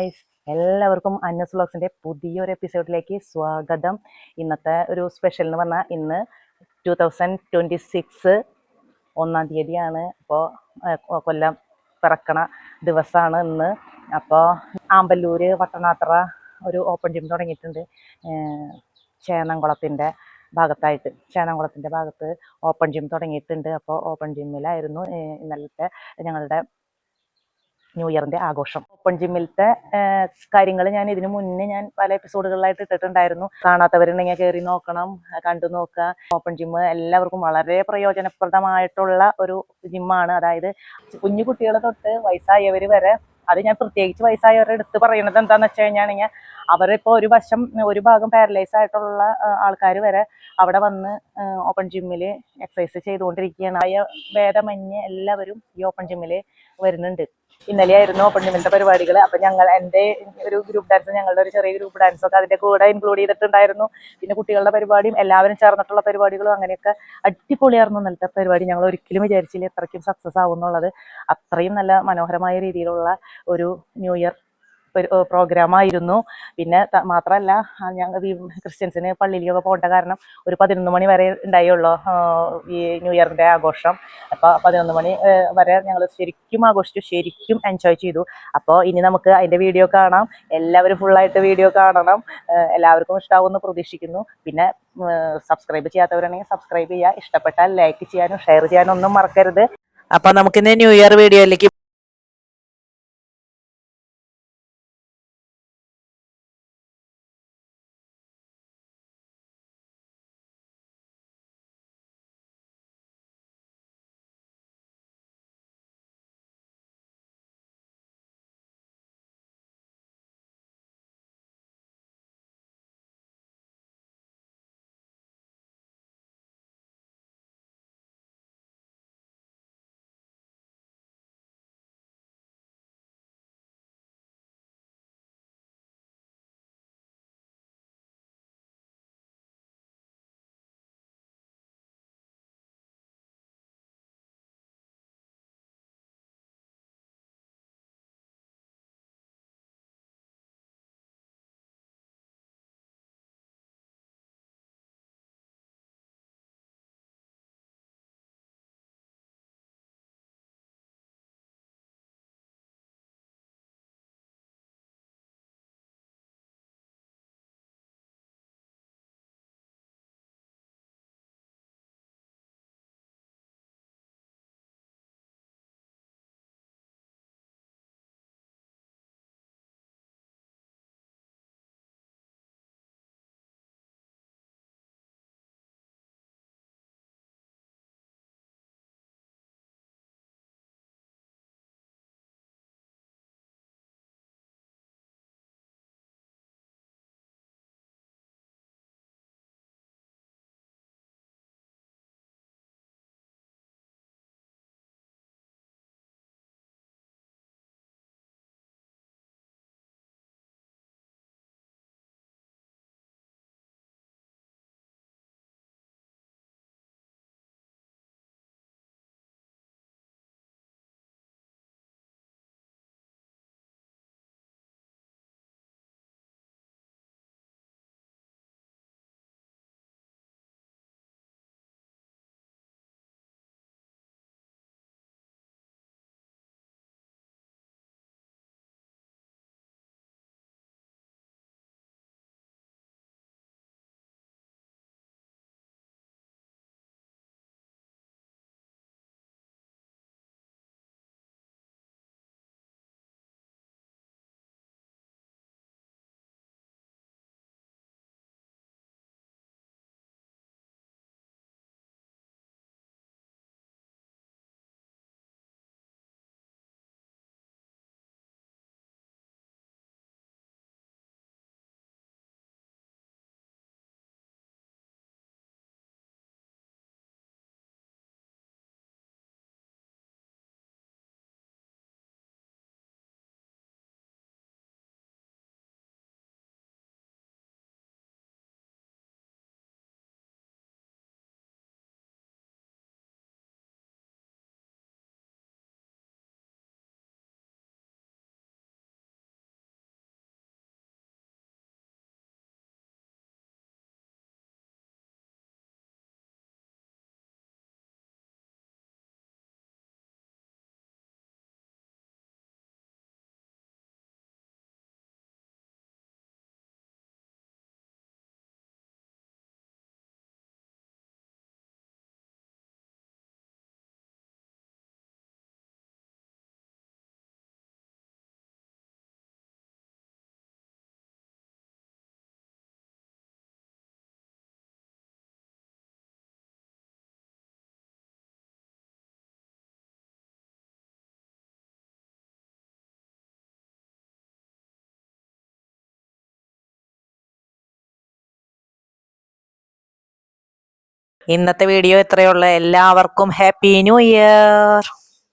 Guys, എല്ലാവർക്കും Anna's വ്ളോഗ്സിൻ്റെ പുതിയൊരു എപ്പിസോഡിലേക്ക് സ്വാഗതം. ഇന്നത്തെ ഒരു സ്പെഷ്യൽ എന്ന് പറഞ്ഞാൽ ഇന്ന് 2026 1-ാം തീയതിയാണ്. അപ്പോൾ കൊല്ലം പിറക്കണ ദിവസമാണ് ഇന്ന്. അപ്പോൾ ആമ്പല്ലൂർ വട്ടനാത്ര ഒരു ഓപ്പൺ ജിം തുടങ്ങിയിട്ടുണ്ട്. ചേന്നംകുളത്തിൻ്റെ ഭാഗത്ത് ഓപ്പൺ ജിം തുടങ്ങിയിട്ടുണ്ട്. അപ്പോൾ ഓപ്പൺ ജിമ്മിലായിരുന്നു ഇന്നലത്തെ ഞങ്ങളുടെ ന്യൂ ഇയറിൻ്റെ ആഘോഷം. ഓപ്പൺ ജിമ്മിലത്തെ കാര്യങ്ങൾ ഞാൻ ഇതിനു മുന്നേ പല എപ്പിസോഡുകളിലായിട്ട് ഇട്ടിട്ടുണ്ടായിരുന്നു. കാണാത്തവരുണ്ടെങ്കിൽ കയറി നോക്കണം, കണ്ടു നോക്കുക. ഓപ്പൺ ജിമ്മ് എല്ലാവർക്കും വളരെ പ്രയോജനപ്രദമായിട്ടുള്ള ഒരു ജിമ്മാണ്. അതായത് കുഞ്ഞു കുട്ടികൾ തൊട്ട് വയസ്സായവർ വരെ. അത് ഞാൻ പ്രത്യേകിച്ച് വയസ്സായവരുടെ എടുത്ത് പറയുന്നത് എന്താണെന്ന് വെച്ച് കഴിഞ്ഞാണെങ്കിൽ അവരിപ്പോൾ ഒരു ഭാഗം പാരലൈസ് ആയിട്ടുള്ള ആൾക്കാർ വരെ അവിടെ വന്ന് ഓപ്പൺ ജിമ്മിൽ എക്സസൈസ് ചെയ്തുകൊണ്ടിരിക്കുകയാണ്. ഭേദമന്യേ എല്ലാവരും ഈ ഓപ്പൺ ജിമ്മിൽ വരുന്നുണ്ട്. ഇന്നലെയായിരുന്നു ഓപ്പൺ ജിമ്മിലത്തെ പരിപാടികൾ. അപ്പം എൻ്റെ ഒരു ഗ്രൂപ്പ് ഡാൻസ്, ഞങ്ങളുടെ ഒരു ചെറിയ ഗ്രൂപ്പ് ഡാൻസൊക്കെ അതിൻ്റെ കൂടെ ഇൻക്ലൂഡ് ചെയ്തിട്ടുണ്ടായിരുന്നു. പിന്നെ കുട്ടികളുടെ പരിപാടിയും എല്ലാവരും ചേർന്നിട്ടുള്ള പരിപാടികളും അങ്ങനെയൊക്കെ അടിപൊളിയായിരുന്നു ഇന്നലത്തെ പരിപാടി. ഞങ്ങൾ ഒരിക്കലും വിചാരിച്ചില്ല ഇത്രയ്ക്കും സക്സസ് ആവും എന്നുള്ളത്. അത്രയും നല്ല മനോഹരമായ രീതിയിലുള്ള ഒരു ന്യൂ ഇയർ പ്രോഗ്രാമായിരുന്നു. പിന്നെ മാത്രമല്ല, ഞങ്ങൾ ക്രിസ്ത്യൻസിന് പള്ളിയിലൊക്കെ പോകേണ്ട കാരണം ഒരു 11 മണി വരെ ഉണ്ടായുള്ളൂ ഈ ന്യൂ ഇയറിൻ്റെ ആഘോഷം. അപ്പോൾ 11 മണി വരെ ഞങ്ങൾ ശരിക്കും ആഘോഷിച്ചു, ശരിക്കും എൻജോയ് ചെയ്തു. അപ്പോൾ ഇനി നമുക്ക് അതിൻ്റെ വീഡിയോ കാണാം. എല്ലാവരും ഫുള്ളായിട്ട് വീഡിയോ കാണണം. എല്ലാവർക്കും ഇഷ്ടമാവുമെന്ന് പ്രതീക്ഷിക്കുന്നു. പിന്നെ സബ്സ്ക്രൈബ് ചെയ്യാത്തവരാണെങ്കിൽ സബ്സ്ക്രൈബ് ചെയ്യുക. ഇഷ്ടപ്പെട്ടാൽ ലൈക്ക് ചെയ്യാനും ഷെയർ ചെയ്യാനും ഒന്നും മറക്കരുത്. അപ്പോൾ നമുക്കിന്ന് ന്യൂ ഇയർ വീഡിയോയിലേക്ക് ഇന്നത്തെ വീഡിയോ ഇത്രയുള്ള എല്ലാവർക്കും ഹാപ്പി ന്യൂ ഇയർ.